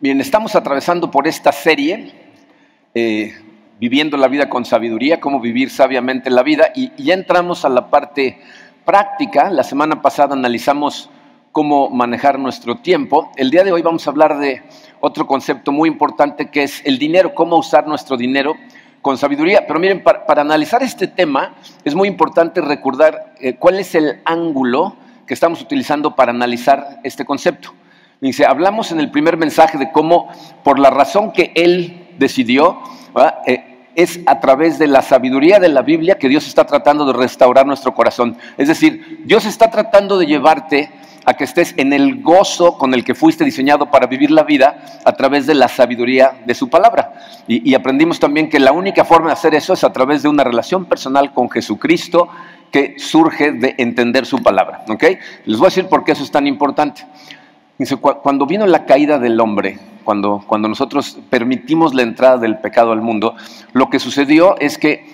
Bien, estamos atravesando por esta serie, Viviendo la vida con sabiduría, cómo vivir sabiamente la vida, y ya entramos a la parte práctica. La semana pasada analizamos cómo manejar nuestro tiempo. El día de hoy vamos a hablar de otro concepto muy importante que es el dinero, cómo usar nuestro dinero con sabiduría. Pero miren, para analizar este tema es muy importante recordar cuál es el ángulo que estamos utilizando para analizar este concepto. Dice, hablamos en el primer mensaje de cómo, por la razón que Él decidió, es a través de la sabiduría de la Biblia que Dios está tratando de restaurar nuestro corazón. Es decir, Dios está tratando de llevarte a que estés en el gozo con el que fuiste diseñado para vivir la vida a través de la sabiduría de su palabra. Y aprendimos también que la única forma de hacer eso es a través de una relación personal con Jesucristo que surge de entender su palabra. ¿Ok? Les voy a decir por qué eso es tan importante. Dice, cuando vino la caída del hombre, cuando nosotros permitimos la entrada del pecado al mundo, lo que sucedió es que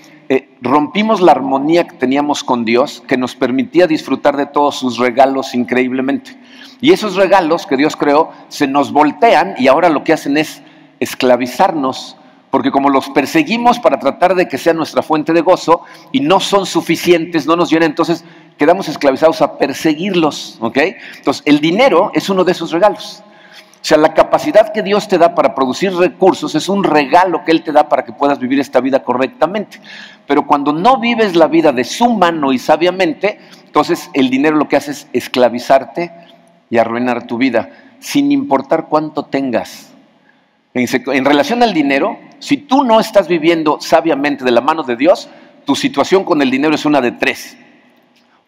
rompimos la armonía que teníamos con Dios, que nos permitía disfrutar de todos sus regalos increíblemente. Y esos regalos que Dios creó se nos voltean y ahora lo que hacen es esclavizarnos, porque como los perseguimos para tratar de que sea nuestra fuente de gozo y no son suficientes, no nos llenan, entonces quedamos esclavizados a perseguirlos, ¿ok? Entonces, el dinero es uno de esos regalos. O sea, la capacidad que Dios te da para producir recursos es un regalo que Él te da para que puedas vivir esta vida correctamente. Pero cuando no vives la vida de su mano y sabiamente, entonces el dinero lo que hace es esclavizarte y arruinar tu vida, sin importar cuánto tengas. En relación al dinero, si tú no estás viviendo sabiamente de la mano de Dios, tu situación con el dinero es una de tres.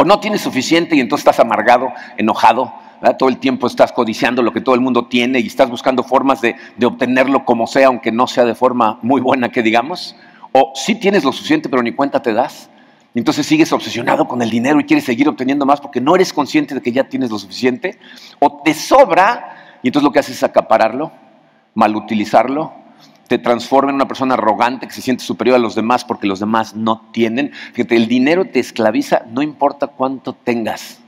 O no tienes suficiente y entonces estás amargado, enojado, ¿verdad? Todo el tiempo estás codiciando lo que todo el mundo tiene y estás buscando formas de obtenerlo como sea, aunque no sea de forma muy buena que digamos. O sí tienes lo suficiente pero ni cuenta te das. Entonces sigues obsesionado con el dinero y quieres seguir obteniendo más porque no eres consciente de que ya tienes lo suficiente. O te sobra y entonces lo que haces es acapararlo, malutilizarlo, te transforma en una persona arrogante que se siente superior a los demás porque los demás no tienen. Fíjate, el dinero te esclaviza, no importa cuánto tengas.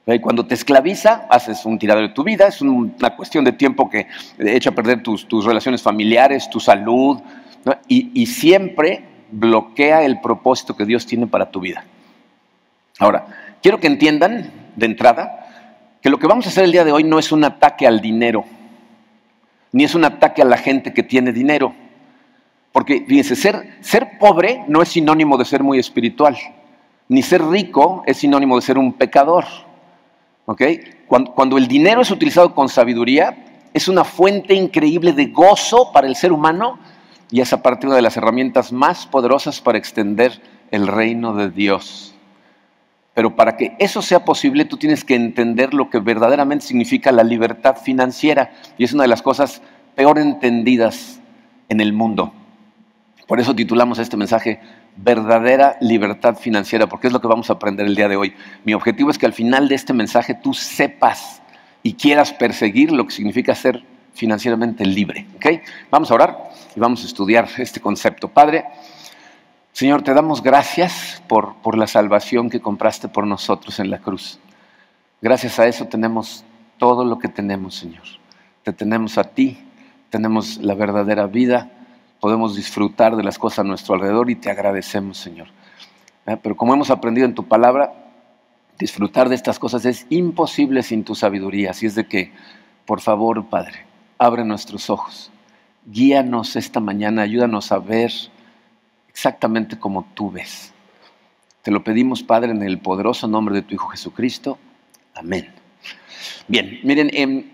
Y cuando te esclaviza, haces un tiradero de tu vida, es una cuestión de tiempo que echa a perder tus relaciones familiares, tu salud, ¿no? Y siempre bloquea el propósito que Dios tiene para tu vida. Ahora, quiero que entiendan de entrada que lo que vamos a hacer el día de hoy no es un ataque al dinero, ni es un ataque a la gente que tiene dinero. Porque, fíjense, ser pobre no es sinónimo de ser muy espiritual, ni ser rico es sinónimo de ser un pecador. ¿Okay? Cuando el dinero es utilizado con sabiduría, es una fuente increíble de gozo para el ser humano y es aparte una de las herramientas más poderosas para extender el reino de Dios. Pero para que eso sea posible, tú tienes que entender lo que verdaderamente significa la libertad financiera. Y es una de las cosas peor entendidas en el mundo. Por eso titulamos este mensaje, Verdadera Libertad Financiera, porque es lo que vamos a aprender el día de hoy. Mi objetivo es que al final de este mensaje tú sepas y quieras perseguir lo que significa ser financieramente libre. ¿Okay? Vamos a orar y vamos a estudiar este concepto. Padre, Señor, te damos gracias por la salvación que compraste por nosotros en la cruz. Gracias a eso tenemos todo lo que tenemos, Señor. Te tenemos a ti, tenemos la verdadera vida, podemos disfrutar de las cosas a nuestro alrededor y te agradecemos, Señor. Pero como hemos aprendido en tu palabra, disfrutar de estas cosas es imposible sin tu sabiduría. Así es de que, por favor, Padre, abre nuestros ojos, guíanos esta mañana, ayúdanos a ver exactamente como tú ves. Te lo pedimos, Padre, en el poderoso nombre de tu Hijo Jesucristo. Amén. Bien, miren,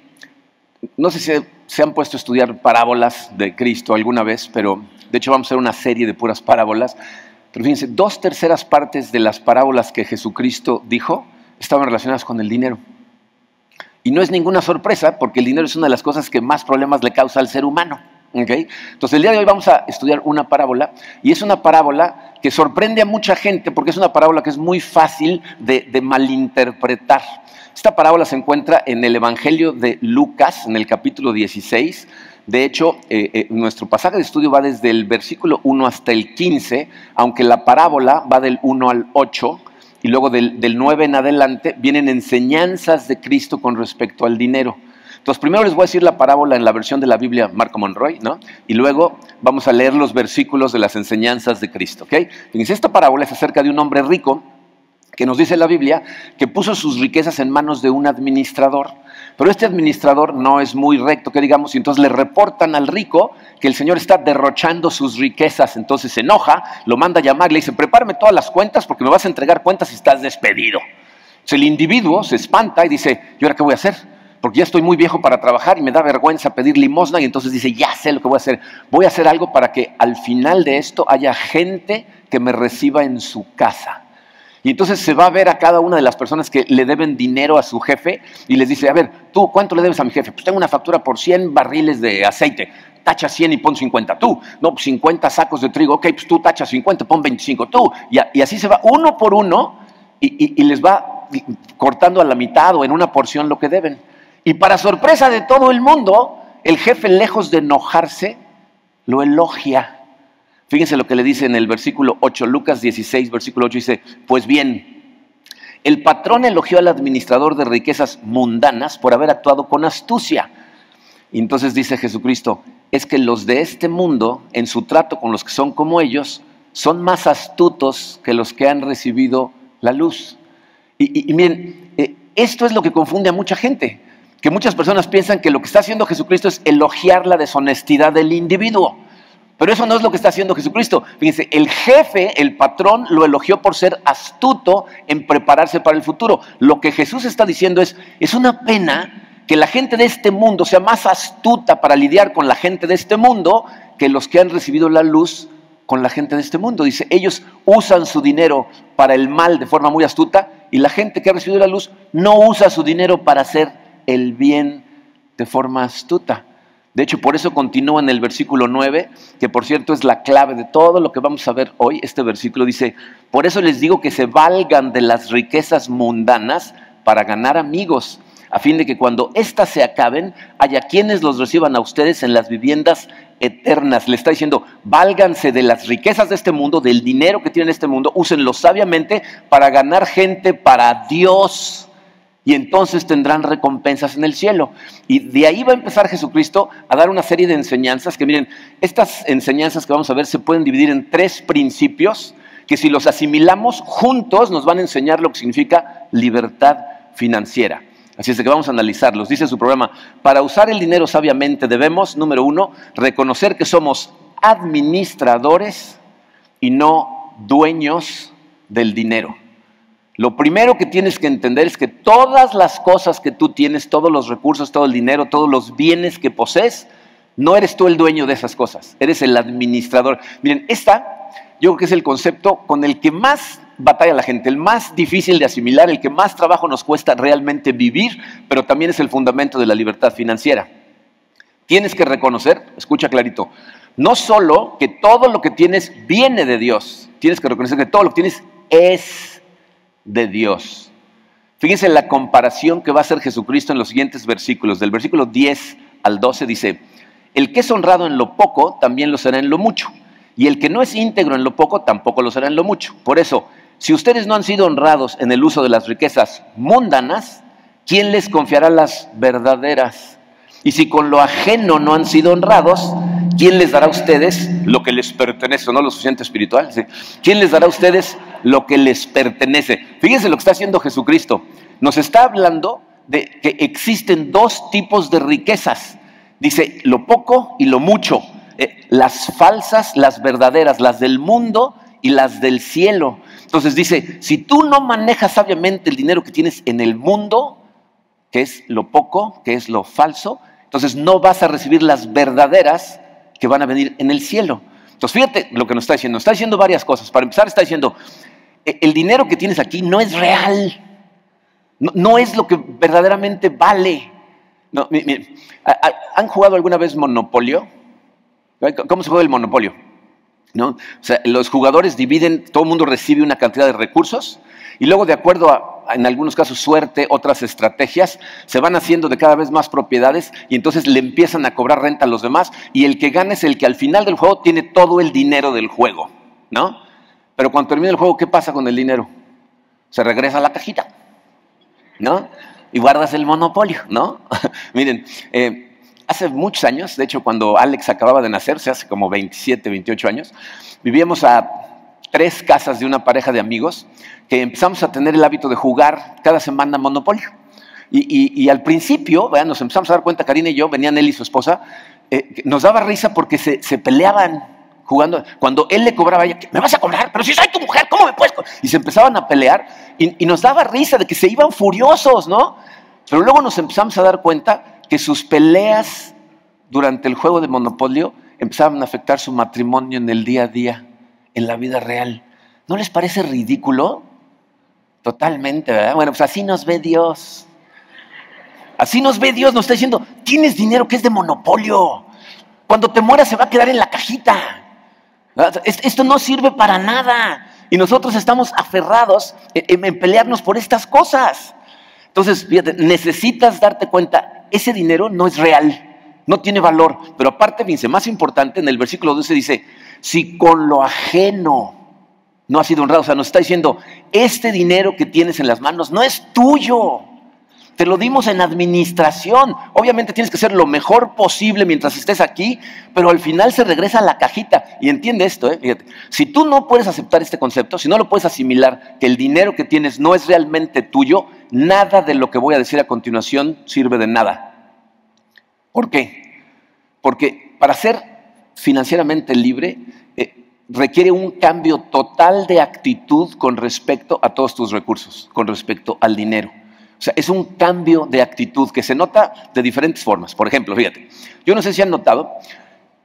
no sé si se han puesto a estudiar parábolas de Cristo alguna vez, pero de hecho vamos a hacer una serie de puras parábolas. Pero fíjense, 2/3 partes de las parábolas que Jesucristo dijo estaban relacionadas con el dinero. Y no es ninguna sorpresa, porque el dinero es una de las cosas que más problemas le causa al ser humano. ¿Okay? Entonces el día de hoy vamos a estudiar una parábola, y es una parábola que sorprende a mucha gente porque es una parábola que es muy fácil de malinterpretar. Esta parábola se encuentra en el Evangelio de Lucas, en el capítulo 16. De hecho, nuestro pasaje de estudio va desde el versículo 1 hasta el 15, aunque la parábola va del 1 al 8, y luego del 9 en adelante vienen enseñanzas de Cristo con respecto al dinero. Entonces, primero les voy a decir la parábola en la versión de la Biblia Marco Monroy, ¿no? Y luego vamos a leer los versículos de las enseñanzas de Cristo, ¿ok? Fíjense, esta parábola es acerca de un hombre rico que nos dice la Biblia que puso sus riquezas en manos de un administrador. Pero este administrador no es muy recto, que digamos, y entonces le reportan al rico que el señor está derrochando sus riquezas. Entonces se enoja, lo manda a llamar, le dice, prepárame todas las cuentas porque me vas a entregar cuentas y estás despedido. Entonces el individuo se espanta y dice, ¿y ahora qué voy a hacer? Porque ya estoy muy viejo para trabajar y me da vergüenza pedir limosna, y entonces dice, ya sé lo que voy a hacer. Voy a hacer algo para que al final de esto haya gente que me reciba en su casa. Y entonces se va a ver a cada una de las personas que le deben dinero a su jefe y les dice, a ver, ¿tú cuánto le debes a mi jefe? Pues tengo una factura por 100 barriles de aceite. Tacha 100 y pon 50 tú. No, pues 50 sacos de trigo. Ok, pues tú tacha 50, pon 25 tú. Y así se va uno por uno y les va cortando a la mitad o en una porción lo que deben. Y para sorpresa de todo el mundo, el jefe, lejos de enojarse, lo elogia. Fíjense lo que le dice en el versículo 8, Lucas 16, versículo 8, dice, pues bien, el patrón elogió al administrador de riquezas mundanas por haber actuado con astucia. Y entonces dice Jesucristo, es que los de este mundo, en su trato con los que son como ellos, son más astutos que los que han recibido la luz. Y miren, esto es lo que confunde a mucha gente, que muchas personas piensan que lo que está haciendo Jesucristo es elogiar la deshonestidad del individuo. Pero eso no es lo que está haciendo Jesucristo. Fíjense, el jefe, el patrón, lo elogió por ser astuto en prepararse para el futuro. Lo que Jesús está diciendo es una pena que la gente de este mundo sea más astuta para lidiar con la gente de este mundo que los que han recibido la luz con la gente de este mundo. Dice, ellos usan su dinero para el mal de forma muy astuta y la gente que ha recibido la luz no usa su dinero para hacer el bien de forma astuta. De hecho, por eso continúa en el versículo 9, que por cierto es la clave de todo lo que vamos a ver hoy. Este versículo dice, por eso les digo que se valgan de las riquezas mundanas para ganar amigos, a fin de que cuando éstas se acaben, haya quienes los reciban a ustedes en las viviendas eternas. Le está diciendo, válganse de las riquezas de este mundo, del dinero que tienen este mundo, úsenlo sabiamente para ganar gente para Dios. Y entonces tendrán recompensas en el cielo. Y de ahí va a empezar Jesucristo a dar una serie de enseñanzas que, miren, estas enseñanzas que vamos a ver se pueden dividir en 3 principios que si los asimilamos juntos nos van a enseñar lo que significa libertad financiera. Así es que vamos a analizarlos. Dice su programa, para usar el dinero sabiamente debemos, número 1, reconocer que somos administradores y no dueños del dinero. Lo primero que tienes que entender es que todas las cosas que tú tienes, todos los recursos, todo el dinero, todos los bienes que posees, no eres tú el dueño de esas cosas, eres el administrador. Miren, yo creo que es el concepto con el que más batalla la gente, el más difícil de asimilar, el que más trabajo nos cuesta realmente vivir, pero también es el fundamento de la libertad financiera. Tienes que reconocer, escucha clarito, no solo que todo lo que tienes viene de Dios, tienes que reconocer que todo lo que tienes es de Dios. Fíjense la comparación que va a hacer Jesucristo en los siguientes versículos. Del versículo 10 al 12 dice, el que es honrado en lo poco, también lo será en lo mucho. Y el que no es íntegro en lo poco, tampoco lo será en lo mucho. Por eso, si ustedes no han sido honrados en el uso de las riquezas mundanas, ¿quién les confiará las verdaderas? Y si con lo ajeno no han sido honrados, ¿quién les dará a ustedes lo que les pertenece? ¿No lo suficiente espiritual? ¿Sí? ¿Quién les dará a ustedes lo que les pertenece? Fíjense lo que está haciendo Jesucristo. Nos está hablando de que existen 2 tipos de riquezas. Dice, lo poco y lo mucho. Las falsas, las verdaderas, las del mundo y las del cielo. Entonces dice, si tú no manejas sabiamente el dinero que tienes en el mundo, que es lo poco, que es lo falso, entonces no vas a recibir las verdaderas que van a venir en el cielo. Entonces fíjate lo que nos está diciendo. Está diciendo varias cosas. Para empezar está diciendo, el dinero que tienes aquí no es real. No es lo que verdaderamente vale. No, ¿han jugado alguna vez Monopolio? ¿Cómo se juega el Monopolio? ¿No? O sea, los jugadores dividen, todo el mundo recibe una cantidad de recursos y luego, de acuerdo a, en algunos casos, suerte, otras estrategias, se van haciendo de cada vez más propiedades y entonces le empiezan a cobrar renta a los demás y el que gana es el que al final del juego tiene todo el dinero del juego, ¿no? Pero cuando termina el juego, ¿qué pasa con el dinero? Se regresa a la cajita, ¿no? y guardas el monopolio, ¿no? Miren, hace muchos años, de hecho cuando Alex acababa de nacer, hace como 27, 28 años, vivíamos a 3 casas de una pareja de amigos que empezamos a tener el hábito de jugar cada semana monopolio. Y al principio, ¿verdad? Nos empezamos a dar cuenta, Karina y yo, venían él y su esposa, nos daba risa porque se peleaban jugando. Cuando él le cobraba a ella, ¿me vas a cobrar? Pero si soy tu mujer, ¿cómo me puedes cobrar? Y se empezaban a pelear y nos daba risa de que se iban furiosos, ¿no? Pero luego nos empezamos a dar cuenta que sus peleas durante el juego de monopolio empezaban a afectar su matrimonio en el día a día, en la vida real. ¿No les parece ridículo? Totalmente, ¿verdad? Bueno, pues así nos ve Dios. Así nos ve Dios, nos está diciendo, tienes dinero que es de monopolio. Cuando te mueras se va a quedar en la cajita. Esto no sirve para nada. Y nosotros estamos aferrados en pelearnos por estas cosas. Entonces, fíjate, necesitas darte cuenta, ese dinero no es real, no tiene valor. Pero aparte, fíjense, más importante, en el versículo 12 dice, si con lo ajeno no has sido honrado. O sea, nos está diciendo, este dinero que tienes en las manos no es tuyo. Te lo dimos en administración. Obviamente tienes que hacer lo mejor posible mientras estés aquí, pero al final se regresa a la cajita. Y entiende esto, fíjate. Si tú no puedes aceptar este concepto, si no lo puedes asimilar, que el dinero que tienes no es realmente tuyo, nada de lo que voy a decir a continuación sirve de nada. ¿Por qué? Porque para ser financieramente libre requiere un cambio total de actitud con respecto a todos tus recursos, con respecto al dinero. O sea, es un cambio de actitud que se nota de diferentes formas. Por ejemplo, fíjate, yo no sé si han notado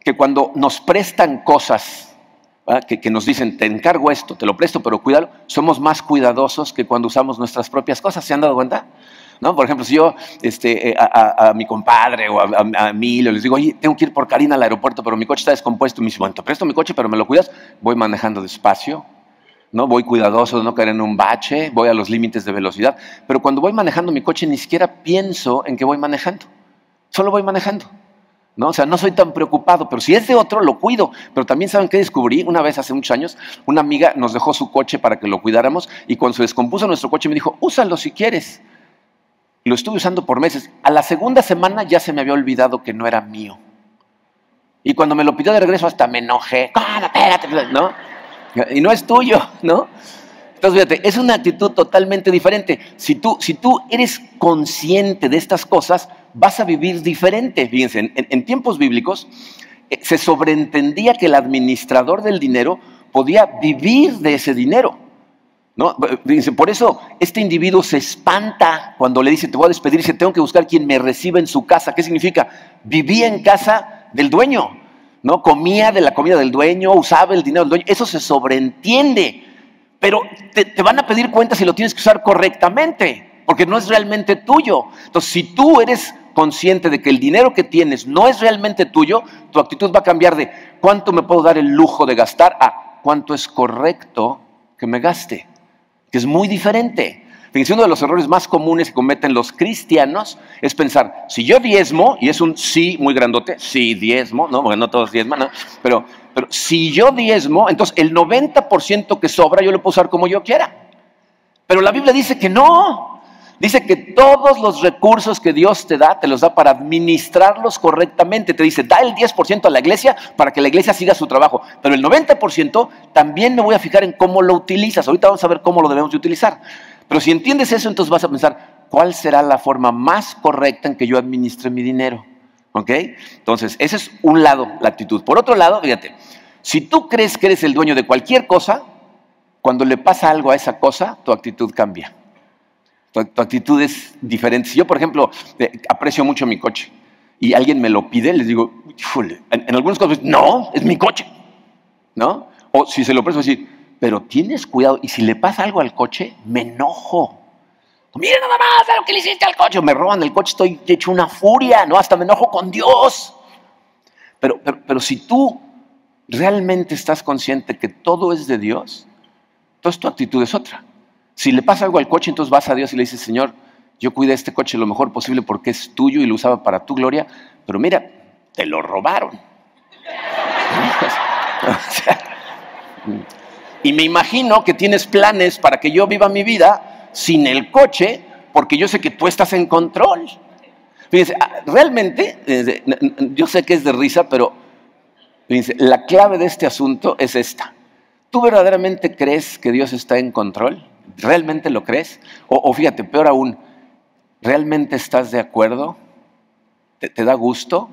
que cuando nos prestan cosas, que nos dicen, te encargo esto, te lo presto, pero cuídalo, somos más cuidadosos que cuando usamos nuestras propias cosas. ¿Se han dado cuenta? ¿No? Por ejemplo, si yo a mi compadre o a Emilio les digo, oye, tengo que ir por Karina al aeropuerto, pero mi coche está descompuesto, y me dice, bueno, te presto mi coche, pero me lo cuidas, voy manejando despacio. ¿No? Voy cuidadoso de no caer en un bache, voy a los límites de velocidad, pero cuando voy manejando mi coche ni siquiera pienso en que voy manejando, solo voy manejando, ¿no? O sea, no soy tan preocupado, pero si es de otro, lo cuido. Pero también, ¿saben qué descubrí? Una vez, hace muchos años, una amiga nos dejó su coche para que lo cuidáramos, y cuando se descompuso nuestro coche me dijo, úsalo si quieres. Y lo estuve usando por meses. A la segunda semana ya se me había olvidado que no era mío. Y cuando me lo pidió de regreso hasta me enojé, ¿no? Y no es tuyo, ¿no? Entonces, fíjate, es una actitud totalmente diferente. Si tú eres consciente de estas cosas, vas a vivir diferente. Fíjense, en tiempos bíblicos se sobreentendía que el administrador del dinero podía vivir de ese dinero, ¿no? Fíjense, por eso este individuo se espanta cuando le dice, te voy a despedir, y dice, tengo que buscar quien me reciba en su casa. ¿Qué significa? Vivía en casa del dueño, ¿no? Comía de la comida del dueño, usaba el dinero del dueño. Eso se sobreentiende, pero te van a pedir cuenta si lo tienes que usar correctamente, porque no es realmente tuyo. Entonces, si tú eres consciente de que el dinero que tienes no es realmente tuyo, tu actitud va a cambiar de cuánto me puedo dar el lujo de gastar a cuánto es correcto que me gaste, que es muy diferente. Fíjense, uno de los errores más comunes que cometen los cristianos es pensar, si yo diezmo, y es un sí muy grandote, sí diezmo, ¿no? Porque no todos diezman, ¿no? Pero si yo diezmo, entonces el 90% que sobra yo lo puedo usar como yo quiera. Pero la Biblia dice que no. Dice que todos los recursos que Dios te los da para administrarlos correctamente. Te dice, da el 10% a la iglesia para que la iglesia siga su trabajo. Pero el 90% también me voy a fijar en cómo lo utilizas. Ahorita vamos a ver cómo lo debemos de utilizar. Pero si entiendes eso, entonces vas a pensar, ¿cuál será la forma más correcta en que yo administre mi dinero? ¿Ok? Entonces, ese es un lado, la actitud. Por otro lado, fíjate, si tú crees que eres el dueño de cualquier cosa, cuando le pasa algo a esa cosa, tu actitud cambia. Tu actitud es diferente. Si yo, por ejemplo, aprecio mucho mi coche y alguien me lo pide, les digo, en algunos casos, no, es mi coche, ¿no? O si se lo presto, decir, pero tienes cuidado, y si le pasa algo al coche, me enojo. Mira nada más a lo que le hiciste al coche. Me roban el coche, estoy hecho una furia, ¿no? Hasta me enojo con Dios. Pero si tú realmente estás consciente que todo es de Dios, entonces tu actitud es otra. Si le pasa algo al coche, entonces vas a Dios y le dices, Señor, yo cuidé este coche lo mejor posible porque es tuyo y lo usaba para tu gloria, pero mira, te lo robaron. Y me imagino que tienes planes para que yo viva mi vida sin el coche, porque yo sé que tú estás en control. Fíjense, realmente, yo sé que es de risa, pero fíjense, la clave de este asunto es esta. ¿Tú verdaderamente crees que Dios está en control? ¿Realmente lo crees? O fíjate, peor aún, ¿realmente estás de acuerdo? ¿Te da gusto?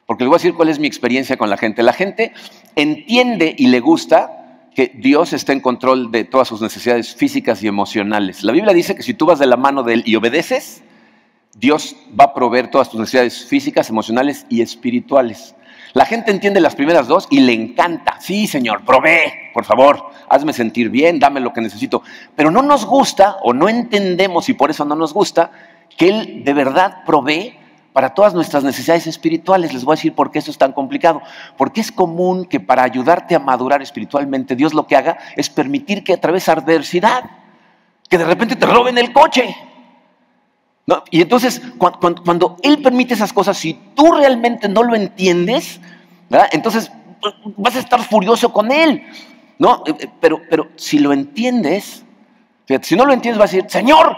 Porque les voy a decir cuál es mi experiencia con la gente. La gente entiende y le gusta que Dios está en control de todas sus necesidades físicas y emocionales. La Biblia dice que si tú vas de la mano de Él y obedeces, Dios va a proveer todas tus necesidades físicas, emocionales y espirituales. La gente entiende las primeras dos y le encanta. Sí, Señor, provee, por favor, hazme sentir bien, dame lo que necesito. Pero no nos gusta o no entendemos, y por eso no nos gusta, que Él de verdad provee para todas nuestras necesidades espirituales. Les voy a decir por qué eso es tan complicado. Porque es común que para ayudarte a madurar espiritualmente, Dios lo que haga es permitir que atravieses adversidad, que de repente te roben el coche, ¿no? Y entonces, cuando Él permite esas cosas, si tú realmente no lo entiendes, ¿verdad? Entonces vas a estar furioso con Él, ¿no? Pero si lo entiendes, fíjate, si no lo entiendes vas a decir, Señor,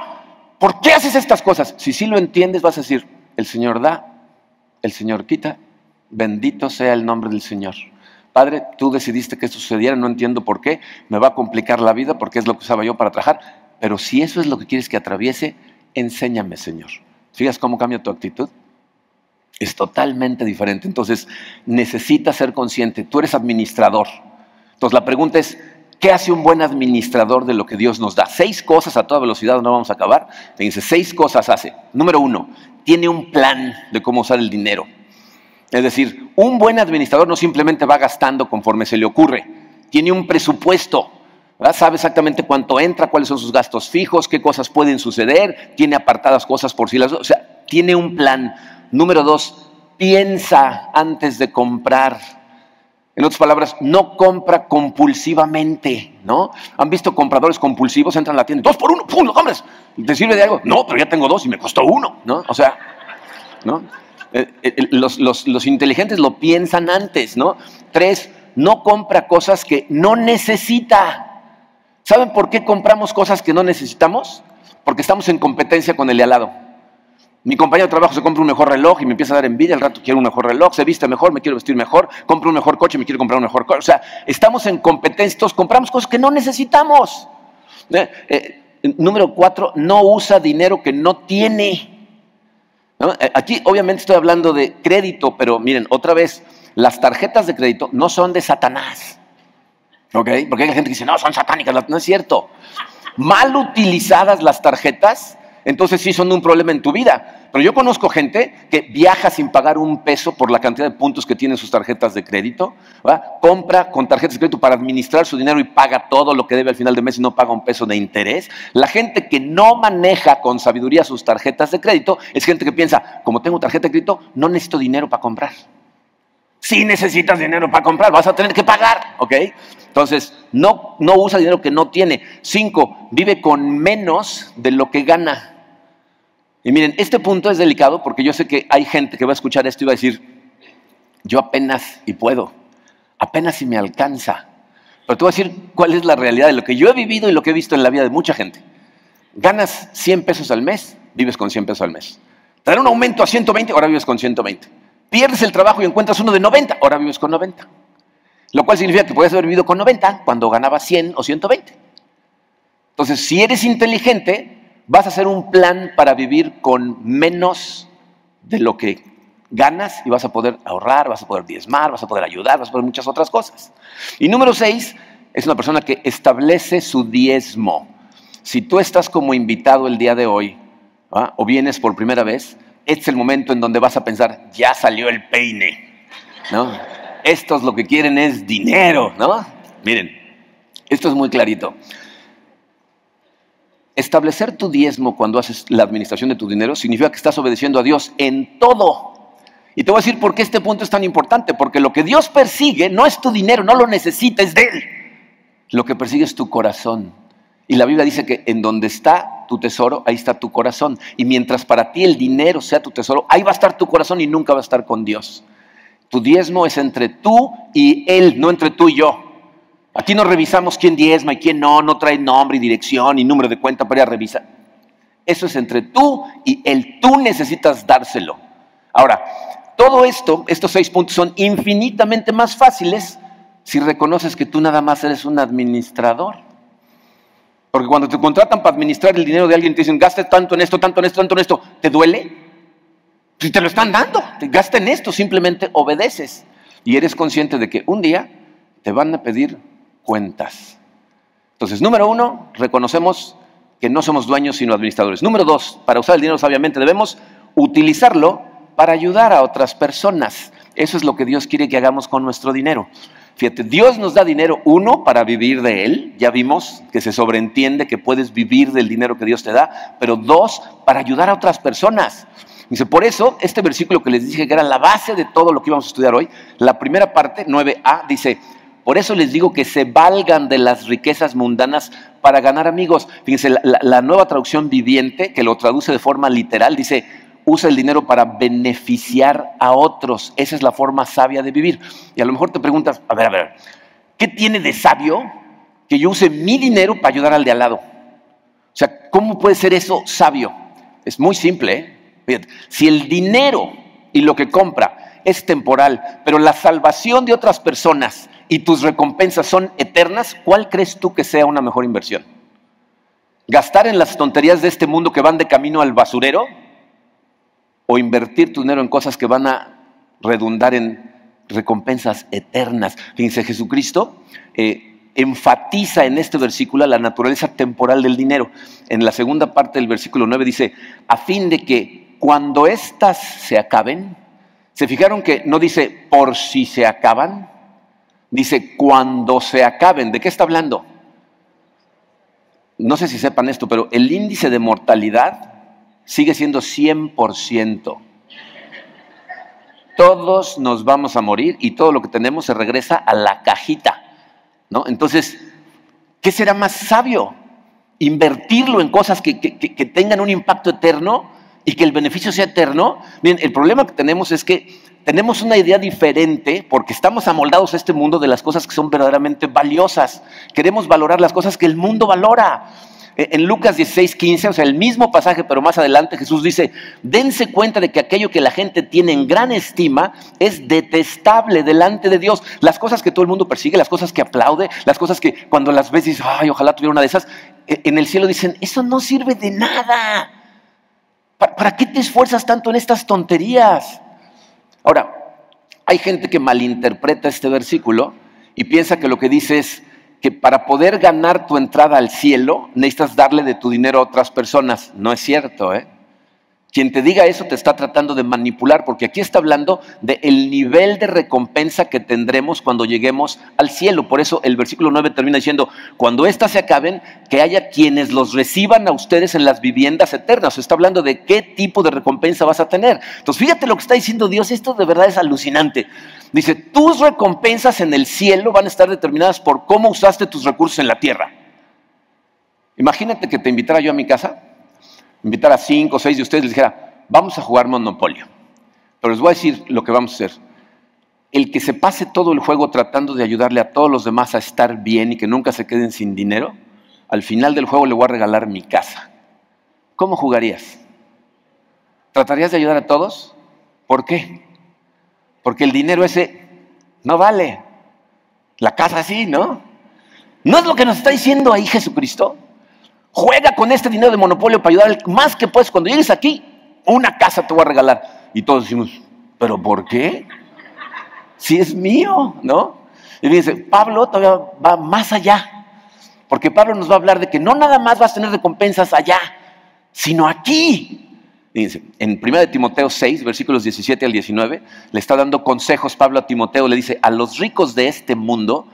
¿por qué haces estas cosas? Si sí lo entiendes vas a decir, el Señor da, el Señor quita, bendito sea el nombre del Señor. Padre, tú decidiste que esto sucediera, no entiendo por qué, me va a complicar la vida porque es lo que usaba yo para trabajar, pero si eso es lo que quieres que atraviese, enséñame, Señor. ¿Fíjas cómo cambia tu actitud? Es totalmente diferente. Entonces, necesitas ser consciente. Tú eres administrador. Entonces, la pregunta es, ¿qué hace un buen administrador de lo que Dios nos da? 6 cosas a toda velocidad, no vamos a acabar. Te dice, 6 cosas hace. Número 1, tiene un plan de cómo usar el dinero. Es decir, un buen administrador no simplemente va gastando conforme se le ocurre. Tiene un presupuesto. ¿Verdad? Sabe exactamente cuánto entra, cuáles son sus gastos fijos, qué cosas pueden suceder, tiene apartadas cosas por sí las dos. O sea, tiene un plan. Número 2, piensa antes de comprar. En otras palabras, no compra compulsivamente, ¿no? ¿Han visto compradores compulsivos? Entran a la tienda, 2 por 1, ¡pum!, lo compras. ¿Te sirve de algo? No, pero ya tengo 2 y me costó 1, ¿no? O sea, ¿no? Los inteligentes lo piensan antes, ¿no? 3, no compra cosas que no necesita. ¿Saben por qué compramos cosas que no necesitamos? Porque estamos en competencia con el de al lado. Mi compañero de trabajo se compra un mejor reloj y me empieza a dar envidia, al rato quiero un mejor reloj, se viste mejor, me quiero vestir mejor, compro un mejor coche, me quiero comprar un mejor coche. O sea, estamos en competencia, entonces compramos cosas que no necesitamos. Número 4, no usa dinero que no tiene. ¿No? Aquí obviamente estoy hablando de crédito, pero miren, otra vez, las tarjetas de crédito no son de Satanás. ¿Okay? Porque hay gente que dice, no, son satánicas. No es cierto. Mal utilizadas las tarjetas, entonces sí son un problema en tu vida. Pero yo conozco gente que viaja sin pagar un peso por la cantidad de puntos que tienen sus tarjetas de crédito, ¿verdad? Compra con tarjetas de crédito para administrar su dinero y paga todo lo que debe al final del mes y no paga un peso de interés. La gente que no maneja con sabiduría sus tarjetas de crédito es gente que piensa, como tengo tarjeta de crédito, no necesito dinero para comprar. Si necesitas dinero para comprar, vas a tener que pagar, ¿ok? Entonces, no usa dinero que no tiene. 5, vive con menos de lo que gana. Y miren, este punto es delicado porque yo sé que hay gente que va a escuchar esto y va a decir, yo apenas y puedo, apenas si me alcanza. Pero te voy a decir cuál es la realidad de lo que yo he vivido y lo que he visto en la vida de mucha gente. Ganas 100 pesos al mes, vives con 100 pesos al mes. Te dan un aumento a 120, ahora vives con 120. Pierdes el trabajo y encuentras uno de 90, ahora vives con 90. Lo cual significa que podías haber vivido con 90 cuando ganabas 100 o 120. Entonces, si eres inteligente, vas a hacer un plan para vivir con menos de lo que ganas y vas a poder ahorrar, vas a poder diezmar, vas a poder ayudar, vas a poder muchas otras cosas. Y número 6, es una persona que establece su diezmo. Si tú estás como invitado el día de hoy, ¿ah?, o vienes por primera vez, este es el momento en donde vas a pensar, ya salió el peine, ¿no? Estos lo que quieren es dinero, ¿no? Miren, esto es muy clarito. Establecer tu diezmo cuando haces la administración de tu dinero significa que estás obedeciendo a Dios en todo. Y te voy a decir por qué este punto es tan importante, porque lo que Dios persigue no es tu dinero, no lo necesita, es de Él. Lo que persigue es tu corazón. Y la Biblia dice que en donde está tu tesoro, ahí está tu corazón. Y mientras para ti el dinero sea tu tesoro, ahí va a estar tu corazón y nunca va a estar con Dios. Tu diezmo es entre tú y Él, no entre tú y yo. Aquí no revisamos quién diezma y quién no trae nombre y dirección y número de cuenta para ir a revisar. Eso es entre tú y él. Tú necesitas dárselo. Ahora, todo esto, estos 6 puntos son infinitamente más fáciles si reconoces que tú nada más eres un administrador. Porque cuando te contratan para administrar el dinero de alguien y te dicen, gaste tanto en esto, tanto en esto, tanto en esto, ¿te duele? Si te lo están dando, gasta en esto, simplemente obedeces. Y eres consciente de que un día te van a pedir cuentas. Entonces, número 1, reconocemos que no somos dueños sino administradores. Número 2, para usar el dinero sabiamente debemos utilizarlo para ayudar a otras personas. Eso es lo que Dios quiere que hagamos con nuestro dinero. Fíjate, Dios nos da dinero, 1, para vivir de él. Ya vimos que se sobreentiende que puedes vivir del dinero que Dios te da. Pero 2, para ayudar a otras personas. Dice, por eso, este versículo que les dije que era la base de todo lo que íbamos a estudiar hoy, la primera parte, 9a, dice, por eso les digo que se valgan de las riquezas mundanas para ganar amigos. Fíjense, la nueva traducción viviente, que lo traduce de forma literal, dice, usa el dinero para beneficiar a otros. Esa es la forma sabia de vivir. Y a lo mejor te preguntas, a ver, ¿qué tiene de sabio que yo use mi dinero para ayudar al de al lado? O sea, ¿cómo puede ser eso sabio? Es muy simple, ¿eh? Fíjate, si el dinero y lo que compra es temporal, pero la salvación de otras personas y tus recompensas son eternas, ¿cuál crees tú que sea una mejor inversión? ¿Gastar en las tonterías de este mundo que van de camino al basurero? ¿O invertir tu dinero en cosas que van a redundar en recompensas eternas? Fíjense, Jesucristo enfatiza en este versículo la naturaleza temporal del dinero. En la segunda parte del versículo 9 dice, a fin de que cuando éstas se acaben, ¿se fijaron que no dice por si se acaban? Dice cuando se acaben. ¿De qué está hablando? No sé si sepan esto, pero el índice de mortalidad sigue siendo 100%. Todos nos vamos a morir y todo lo que tenemos se regresa a la cajita, ¿no? Entonces, ¿qué será más sabio? ¿Invertirlo en cosas que tengan un impacto eterno y que el beneficio sea eterno? Bien, el problema que tenemos es que tenemos una idea diferente porque estamos amoldados a este mundo de las cosas que son verdaderamente valiosas. Queremos valorar las cosas que el mundo valora. En Lucas 16:15, o sea, el mismo pasaje, pero más adelante Jesús dice, dense cuenta de que aquello que la gente tiene en gran estima es detestable delante de Dios. Las cosas que todo el mundo persigue, las cosas que aplaude, las cosas que cuando las ves dices, ay, ojalá tuviera una de esas, en el cielo dicen, eso no sirve de nada. ¿Para qué te esfuerzas tanto en estas tonterías? Ahora, hay gente que malinterpreta este versículo y piensa que lo que dice es que para poder ganar tu entrada al cielo necesitas darle de tu dinero a otras personas. No es cierto, ¿eh? Quien te diga eso te está tratando de manipular, porque aquí está hablando del nivel de recompensa que tendremos cuando lleguemos al cielo. Por eso el versículo 9 termina diciendo, cuando éstas se acaben, que haya quienes los reciban a ustedes en las viviendas eternas. Está hablando de qué tipo de recompensa vas a tener. Entonces fíjate lo que está diciendo Dios, esto de verdad es alucinante. Dice, tus recompensas en el cielo van a estar determinadas por cómo usaste tus recursos en la tierra. Imagínate que te invitara yo a mi casa, invitara a 5 o 6 de ustedes y les dijera, vamos a jugar Monopolio. Pero les voy a decir lo que vamos a hacer. El que se pase todo el juego tratando de ayudarle a todos los demás a estar bien y que nunca se queden sin dinero, al final del juego le voy a regalar mi casa. ¿Cómo jugarías? ¿Tratarías de ayudar a todos? ¿Por qué? Porque el dinero ese no vale. La casa sí, ¿no? ¿No es lo que nos está diciendo ahí Jesucristo? Juega con este dinero de monopolio para ayudar más que puedes. Cuando llegues aquí, una casa te voy a regalar. Y todos decimos, ¿pero por qué? Si es mío, ¿no? Y dice, Pablo todavía va más allá. Porque Pablo nos va a hablar de que no nada más vas a tener recompensas allá, sino aquí. Fíjense, en 1 Timoteo 6, versículos 17 al 19, le está dando consejos Pablo a Timoteo, le dice, a los ricos de este mundo,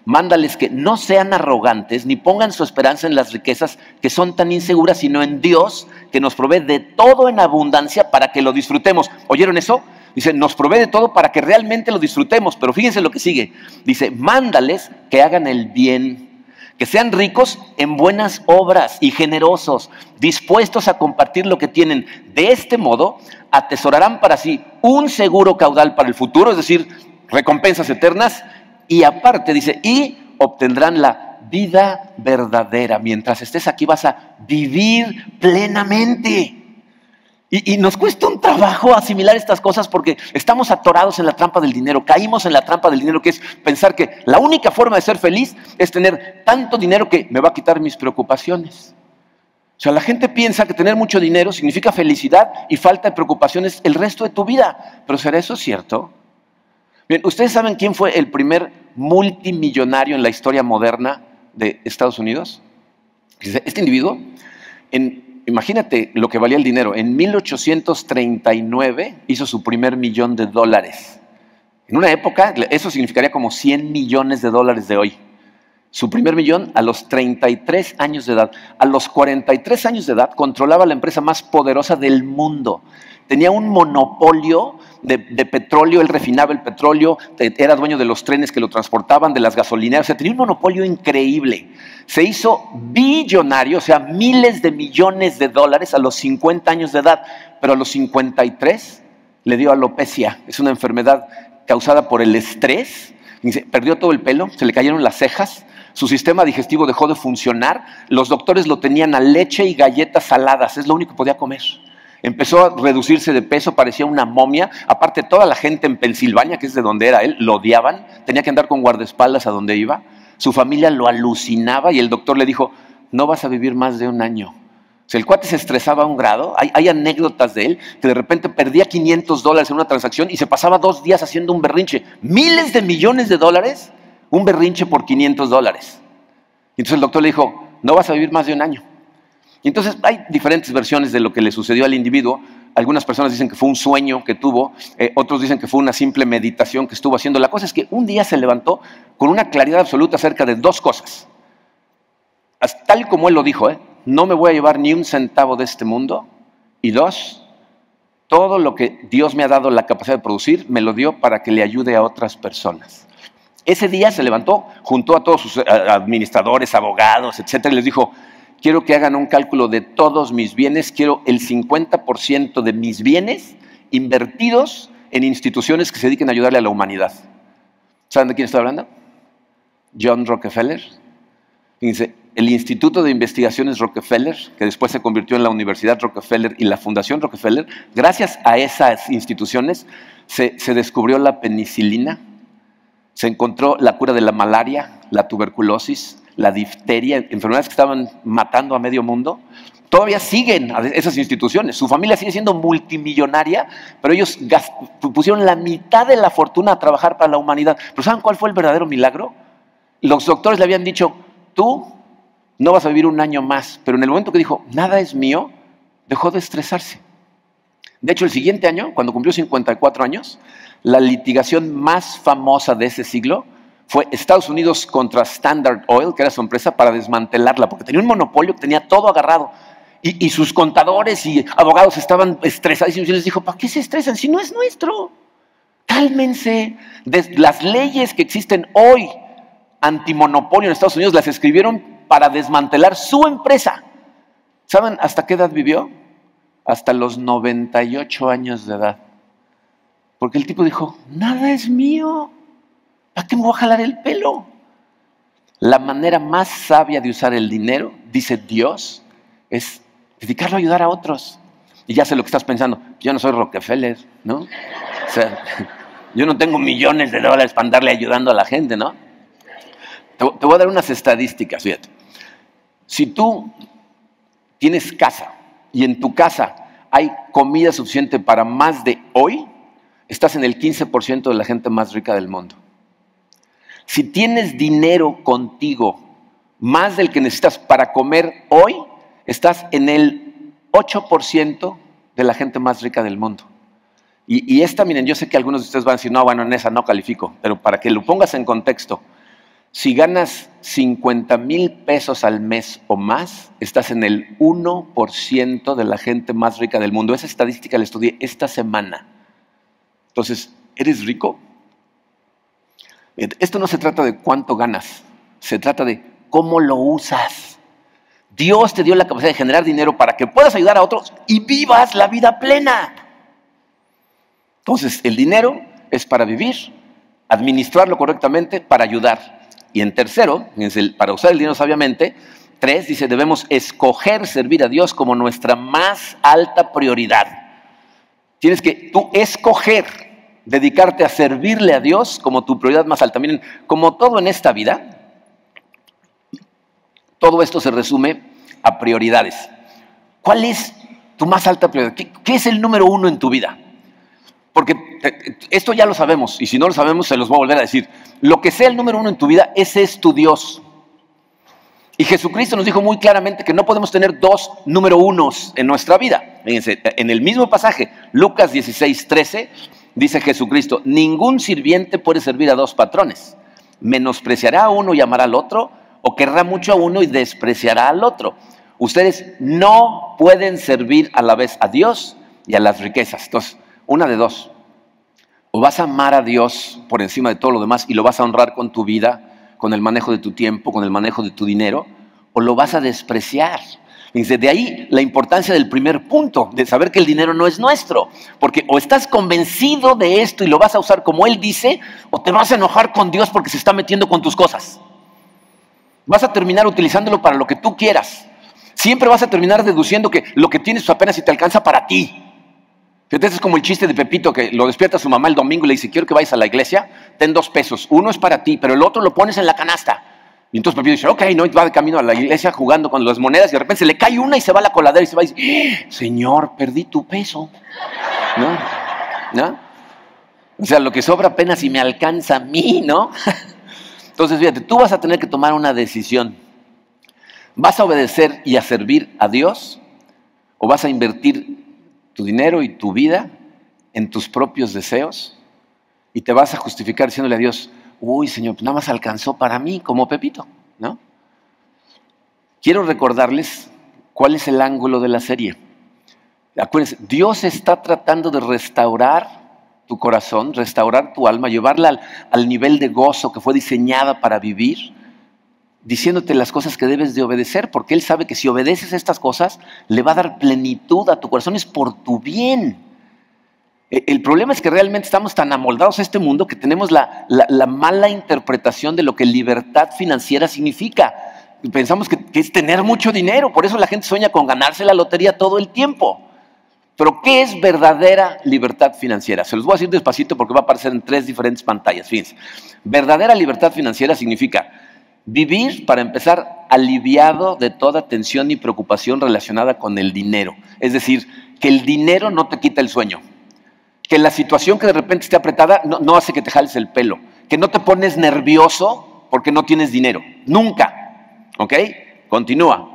mándales que no sean arrogantes, ni pongan su esperanza en las riquezas que son tan inseguras, sino en Dios, que nos provee de todo en abundancia para que lo disfrutemos. ¿Oyeron eso? Dice, nos provee de todo para que realmente lo disfrutemos, pero fíjense lo que sigue. Dice, mándales que hagan el bien, que sean ricos en buenas obras y generosos, dispuestos a compartir lo que tienen. De este modo, atesorarán para sí un seguro caudal para el futuro, es decir, recompensas eternas, y aparte, dice, y obtendrán la vida verdadera. Mientras estés aquí vas a vivir plenamente. Y nos cuesta un trabajo asimilar estas cosas porque estamos atorados en la trampa del dinero. Caímos en la trampa del dinero, que es pensar que la única forma de ser feliz es tener tanto dinero que me va a quitar mis preocupaciones. O sea, la gente piensa que tener mucho dinero significa felicidad y falta de preocupaciones el resto de tu vida. ¿Pero será eso cierto? Bien, ¿ustedes saben quién fue el primer multimillonario en la historia moderna de Estados Unidos? Este individuo, imagínate lo que valía el dinero. En 1839 hizo su primer $1,000,000. En una época, eso significaría como 100 millones de dólares de hoy. Su primer millón a los 33 años de edad. A los 43 años de edad controlaba la empresa más poderosa del mundo. Tenía un monopolio de petróleo, él refinaba el petróleo, era dueño de los trenes que lo transportaban, de las gasolineras, o sea, tenía un monopolio increíble. Se hizo billonario, o sea, miles de millones de dólares a los 50 años de edad, pero a los 53 le dio alopecia, es una enfermedad causada por el estrés, perdió todo el pelo, se le cayeron las cejas, su sistema digestivo dejó de funcionar, los doctores lo tenían a leche y galletas saladas, es lo único que podía comer. Empezó a reducirse de peso, parecía una momia. Aparte, toda la gente en Pensilvania, que es de donde era él, lo odiaban. Tenía que andar con guardaespaldas a donde iba. Su familia lo alucinaba y el doctor le dijo, no vas a vivir más de 1 año. O sea, el cuate se estresaba a un grado. Hay anécdotas de él que de repente perdía $500 en una transacción y se pasaba 2 días haciendo un berrinche. Miles de millones de dólares, un berrinche por $500. Entonces el doctor le dijo, no vas a vivir más de 1 año. Y entonces hay diferentes versiones de lo que le sucedió al individuo. Algunas personas dicen que fue un sueño que tuvo, otros dicen que fue una simple meditación que estuvo haciendo. La cosa es que un día se levantó con una claridad absoluta acerca de 2 cosas. Tal como él lo dijo, no me voy a llevar ni un centavo de este mundo. Y 2, todo lo que Dios me ha dado la capacidad de producir, me lo dio para que le ayude a otras personas. Ese día se levantó, juntó a todos sus administradores, abogados, etcétera, y les dijo, quiero que hagan un cálculo de todos mis bienes, quiero el 50% de mis bienes invertidos en instituciones que se dediquen a ayudarle a la humanidad. ¿Saben de quién estoy hablando? John Rockefeller. Fíjense, el Instituto de Investigaciones Rockefeller, que después se convirtió en la Universidad Rockefeller y la Fundación Rockefeller, gracias a esas instituciones se descubrió la penicilina, se encontró la cura de la malaria, la tuberculosis, la difteria, enfermedades que estaban matando a medio mundo. Todavía siguen a esas instituciones. Su familia sigue siendo multimillonaria, pero ellos pusieron la mitad de la fortuna a trabajar para la humanidad. ¿Pero saben cuál fue el verdadero milagro? Los doctores le habían dicho, tú no vas a vivir 1 año más. Pero en el momento que dijo, nada es mío, dejó de estresarse. De hecho, el siguiente año, cuando cumplió 54 años, la litigación más famosa de ese siglo fue Estados Unidos contra Standard Oil, que era su empresa, para desmantelarla, porque tenía un monopolio que tenía todo agarrado. Y sus contadores y abogados estaban estresadísimos. Y les dijo, ¿para qué se estresan si no es nuestro? Cálmense. Las leyes que existen hoy antimonopolio en Estados Unidos las escribieron para desmantelar su empresa. ¿Saben hasta qué edad vivió? Hasta los 98 años de edad. Porque el tipo dijo, nada es mío. ¿Para qué me voy a jalar el pelo? La manera más sabia de usar el dinero, dice Dios, es dedicarlo a ayudar a otros. Y ya sé lo que estás pensando, yo no soy Rockefeller, ¿no? O sea, yo no tengo millones de dólares para andarle ayudando a la gente, ¿no? Te voy a dar unas estadísticas, fíjate. Si tú tienes casa y en tu casa hay comida suficiente para más de hoy, estás en el 15% de la gente más rica del mundo. Si tienes dinero contigo, más del que necesitas para comer hoy, estás en el 8% de la gente más rica del mundo. Y esta, miren, yo sé que algunos de ustedes van a decir, no, bueno, en esa no califico, pero para que lo pongas en contexto, si ganas 50,000 pesos al mes o más, estás en el 1% de la gente más rica del mundo. Esa estadística la estudié esta semana. Entonces, ¿eres rico? Esto no se trata de cuánto ganas, se trata de cómo lo usas. Dios te dio la capacidad de generar dinero para que puedas ayudar a otros y vivas la vida plena. Entonces, el dinero es para vivir, administrarlo correctamente para ayudar. Y en tercero, para usar el dinero sabiamente, 3, dice, debemos escoger servir a Dios como nuestra más alta prioridad. Tienes que tú escoger dedicarte a servirle a Dios como tu prioridad más alta. Miren, como todo en esta vida, todo esto se resume a prioridades. ¿Cuál es tu más alta prioridad? ¿Qué es el número 1 en tu vida? Porque esto ya lo sabemos, y si no lo sabemos, se los voy a volver a decir. Lo que sea el número 1 en tu vida, ese es tu Dios. Y Jesucristo nos dijo muy claramente que no podemos tener dos número 1 en nuestra vida. Fíjense, en el mismo pasaje, Lucas 16:13, dice Jesucristo, ningún sirviente puede servir a dos patrones. Menospreciará a uno y amará al otro, o querrá mucho a uno y despreciará al otro. Ustedes no pueden servir a la vez a Dios y a las riquezas. Entonces, una de dos. O vas a amar a Dios por encima de todo lo demás y lo vas a honrar con tu vida, con el manejo de tu tiempo, con el manejo de tu dinero, o lo vas a despreciar. Dice, de ahí la importancia del primer punto, de saber que el dinero no es nuestro. Porque o estás convencido de esto y lo vas a usar como Él dice, o te vas a enojar con Dios porque se está metiendo con tus cosas. Vas a terminar utilizándolo para lo que tú quieras. Siempre vas a terminar deduciendo que lo que tienes apenas si te alcanza para ti. Entonces es como el chiste de Pepito que lo despierta su mamá el domingo y le dice, quiero que vayas a la iglesia, ten 2 pesos. Uno es para ti, pero el otro lo pones en la canasta. Y entonces Pepito dice, ok, no, y va de camino a la iglesia jugando con las monedas y de repente se le cae una y se va a la coladera y se va y dice, Señor, perdí tu peso. ¿No? O sea, lo que sobra apenas si me alcanza a mí, ¿no? Entonces, fíjate, tú vas a tener que tomar una decisión. ¿Vas a obedecer y a servir a Dios? ¿O vas a invertir tu dinero y tu vida en tus propios deseos? Y te vas a justificar diciéndole a Dios, uy, Señor, pues nada más alcanzó para mí, como Pepito, ¿no? Quiero recordarles cuál es el ángulo de la serie. Acuérdense, Dios está tratando de restaurar tu corazón, restaurar tu alma, llevarla al nivel de gozo que fue diseñada para vivir, diciéndote las cosas que debes de obedecer, porque Él sabe que si obedeces estas cosas, le va a dar plenitud a tu corazón, es por tu bien. El problema es que realmente estamos tan amoldados a este mundo que tenemos la mala interpretación de lo que libertad financiera significa. Pensamos que es tener mucho dinero, por eso la gente sueña con ganarse la lotería todo el tiempo. Pero ¿qué es verdadera libertad financiera? Se los voy a decir despacito porque va a aparecer en 3 diferentes pantallas. Fíjense, verdadera libertad financiera significa vivir, para empezar, aliviado de toda tensión y preocupación relacionada con el dinero. Es decir, que el dinero no te quita el sueño. Que la situación que de repente esté apretada no hace que te jales el pelo. Que no te pones nervioso porque no tienes dinero. Nunca. ¿Ok? Continúa.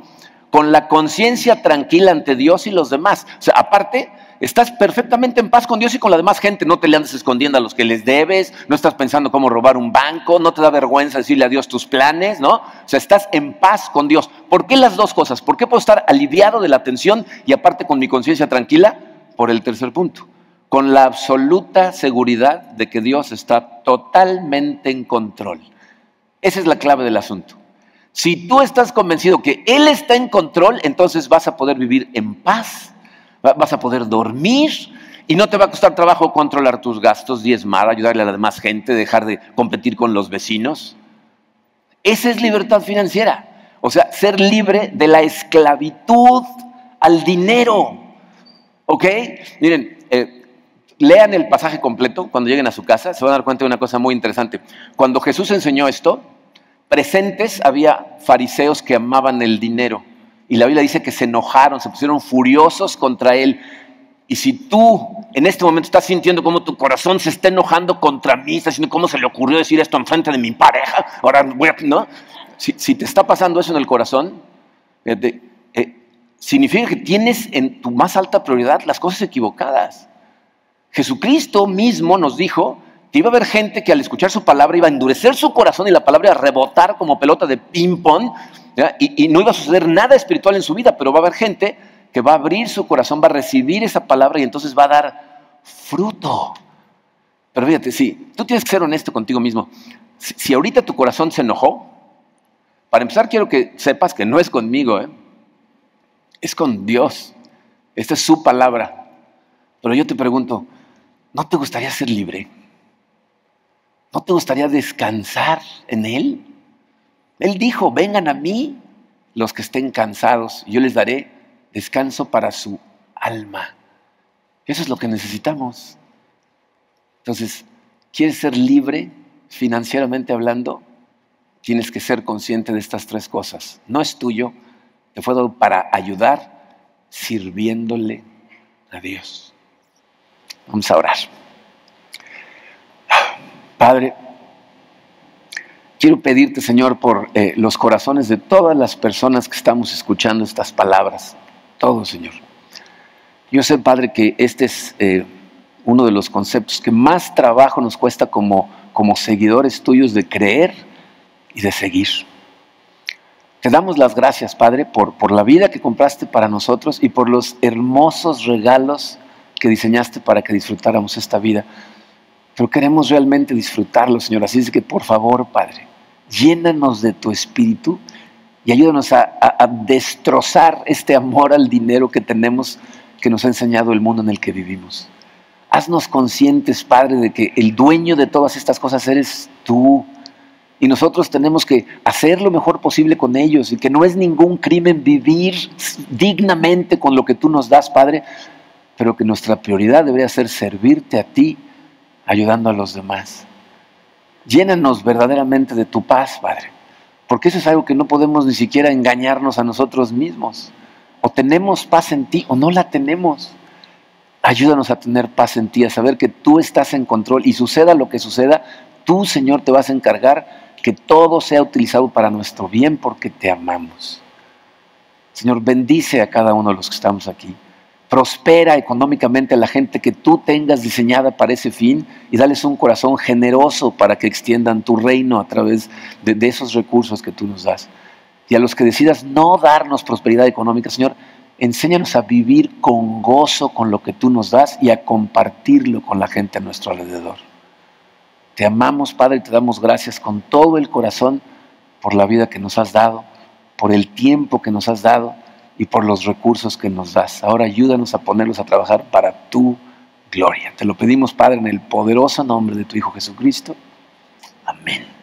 Con la conciencia tranquila ante Dios y los demás. O sea, aparte, estás perfectamente en paz con Dios y con la demás gente. No te le andas escondiendo a los que les debes, no estás pensando cómo robar un banco, no te da vergüenza decirle a Dios tus planes, ¿no? O sea, estás en paz con Dios. ¿Por qué las dos cosas? ¿Por qué puedo estar aliviado de la tensión y aparte con mi conciencia tranquila? Por el tercer punto. Con la absoluta seguridad de que Dios está totalmente en control. Esa es la clave del asunto. Si tú estás convencido que Él está en control, entonces vas a poder vivir en paz, vas a poder dormir y no te va a costar trabajo controlar tus gastos, diezmar, ayudarle a la demás gente, dejar de competir con los vecinos. Esa es libertad financiera. O sea, ser libre de la esclavitud al dinero. ¿Ok? Miren, lean el pasaje completo cuando lleguen a su casa, se van a dar cuenta de una cosa muy interesante. Cuando Jesús enseñó esto, presentes había fariseos que amaban el dinero. Y la Biblia dice que se enojaron, se pusieron furiosos contra Él. Y si tú en este momento estás sintiendo cómo tu corazón se está enojando contra mí, estás diciendo cómo se le ocurrió decir esto enfrente de mi pareja, ahora voy a... ¿no? Si te está pasando eso en el corazón, significa que tienes en tu más alta prioridad las cosas equivocadas. Jesucristo mismo nos dijo que iba a haber gente que al escuchar su palabra iba a endurecer su corazón y la palabra iba a rebotar como pelota de ping-pong, y no iba a suceder nada espiritual en su vida, pero va a haber gente que va a abrir su corazón, va a recibir esa palabra y entonces va a dar fruto. Pero fíjate, sí, tú tienes que ser honesto contigo mismo. Si ahorita tu corazón se enojó, para empezar quiero que sepas que no es conmigo, es con Dios. Esta es su palabra. Pero yo te pregunto, ¿no te gustaría ser libre? ¿No te gustaría descansar en Él? Él dijo, vengan a mí los que estén cansados, y yo les daré descanso para su alma. Eso es lo que necesitamos. Entonces, ¿quieres ser libre financieramente hablando? Tienes que ser consciente de estas tres cosas. No es tuyo, te fue dado para ayudar sirviéndole a Dios. Vamos a orar. Padre, quiero pedirte, Señor, por los corazones de todas las personas que estamos escuchando estas palabras. Todos, Señor. Yo sé, Padre, que este es uno de los conceptos que más trabajo nos cuesta como seguidores tuyos de creer y de seguir. Te damos las gracias, Padre, por la vida que compraste para nosotros y por los hermosos regalos que diseñaste para que disfrutáramos esta vida. Pero queremos realmente disfrutarlo, Señor. Así es que, por favor, Padre, llénanos de tu espíritu y ayúdanos a destrozar este amor al dinero que tenemos, que nos ha enseñado el mundo en el que vivimos. Haznos conscientes, Padre, de que el dueño de todas estas cosas eres tú. Y nosotros tenemos que hacer lo mejor posible con ellos y que no es ningún crimen vivir dignamente con lo que tú nos das, Padre, pero que nuestra prioridad debería ser servirte a ti, ayudando a los demás. Llénanos verdaderamente de tu paz, Padre, porque eso es algo que no podemos ni siquiera engañarnos a nosotros mismos. O tenemos paz en ti o no la tenemos. Ayúdanos a tener paz en ti, a saber que tú estás en control y suceda lo que suceda, tú, Señor, te vas a encargar que todo sea utilizado para nuestro bien porque te amamos. Señor, bendice a cada uno de los que estamos aquí. Prospera económicamente a la gente que tú tengas diseñada para ese fin y dales un corazón generoso para que extiendan tu reino a través de esos recursos que tú nos das. Y a los que decidas no darnos prosperidad económica, Señor, enséñanos a vivir con gozo con lo que tú nos das y a compartirlo con la gente a nuestro alrededor. Te amamos, Padre, y te damos gracias con todo el corazón por la vida que nos has dado, por el tiempo que nos has dado y por los recursos que nos das. Ahora ayúdanos a ponerlos a trabajar para tu gloria. Te lo pedimos, Padre, en el poderoso nombre de tu Hijo Jesucristo. Amén.